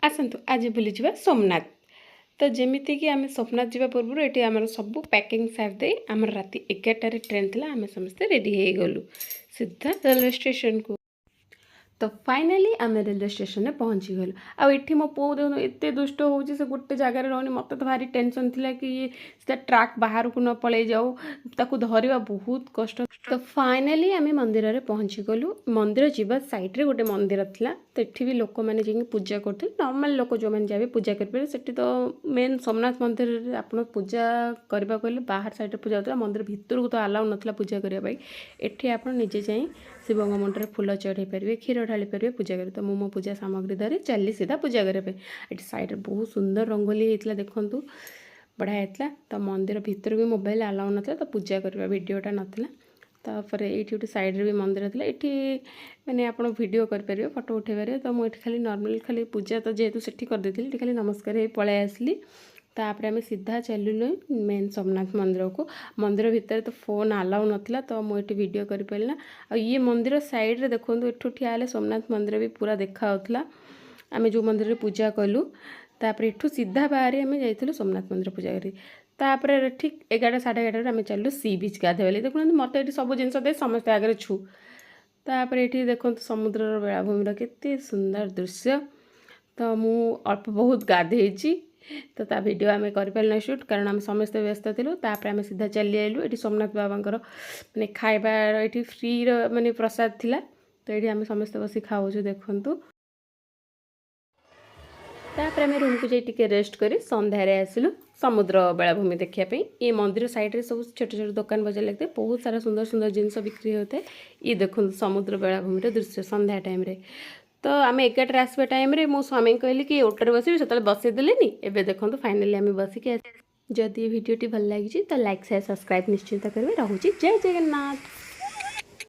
आसतु आज बुली जावा सोमनाथ। तो जमीती कि आम सोमनाथ जावा पूर्व ये आम सब पैकिंग सारी आम राति 11टार ट्रेन थी आम समस्ते रेडी हो गलु सीधा रेलवे स्टेशन को। तो फाइनाली आम रेलवे स्टेशन में पहुँची गलु। आठी मो पु देखो एत दुष्ट हो गोटे जगार रोनी मत तो भारी टेंशन थिला कि सीधा ट्रैक बाहर को न पलि जाऊ ताकू धरवा बहुत कष्ट। तो फाइनाली आम मंदिर में पहुँची गलु। मंदिर जावा साइड रे गोटे मंदिर थिला तो ये भी लोक मैंने जाकि पूजा करते नॉर्मल लोक जो मैंने जाए पूजा करेंगे सेठी तो मेन सोमनाथ मंदिर आप पूजा करने को बाहर साइड पूजा होता मंदिर भितर को तो अलाउ नाला पूजा करने एठी आप निजे जाई शिव मुंडे फूल चढ़े पारे क्षीर ढाली पारे पूजा करें। तो मो पूजा सामग्री धरी चली सीधा पूजा करने ये साइड बहुत सुंदर रंगोली होता देखूँ बढ़िया होता। तो मंदिर भितर भी मोबाइल अलाउ नाला तो पूजा करवा वीडियोटा नाला। तापर ये गोटे सैड्रे भी मंदिर था ये मैंने आप वीडियो करेंगे फोटो उठे पारे। तो मुझे खाली नॉर्मल खाली पूजा तो जेहेतु सेठी करदेली खाली नमस्कार हो पलि आसली। तापर आम सीधा चलू मेन सोमनाथ मंदिर को। मंदिर भितर तो फोन अलाउ नाला तो मुझे वीडियो कर पारा। आ ये मंदिर साइड रे देखो एठू ठिया सोमनाथ मंदिर भी पूरा देखा आम जो मंदिर पूजा कलु। तापर एठू सीधा बाहर आम जाइलु सोमनाथ मंदिर पूजा करी। तापर ठीक 11 साढ़े 11 आम चलू सी बीच गाधे देखुना मत ये सब जिन दे समस्ते आगे छु। तापर ये देखो समुद्र बेलाभूमि केते सुंदर दृश्य। तो मु अल्प बहुत गाधे तो ता वीडियो आम कर शूट कारण आम समस्ते व्यस्त थिलु। तापर आम सीधा चली आइलु। ये सोमनाथ बाबांकर माने खाइबा ये फ्री माने प्रसाद थिला तो ये आम समस्ते बस खाऊ देखु। तापर आम रूम को जाए रेस्ट कर संध्यार आसलु समुद्र बेलाभूमि देखापी। ये मंदिर साइड रे सब छोट छोट दुकान बजार लगते बहुत सारा सुंदर सुंदर जिनस बिक्री होता है। ये देखो समुद्र बेलाभूमि दृश्य संध्या टाइम रे। तो आम 11 आसवा टाइम मो स्वामी कहली कि ऑटो बसबी से बसईदेनि एवं देखो फाइनाली आम बसिक। जदि भिडियोटी भल लगी तो लाइक शेयर सब्सक्राइब निश्चिंत करेंगे। रोचे जय जगन्नाथ।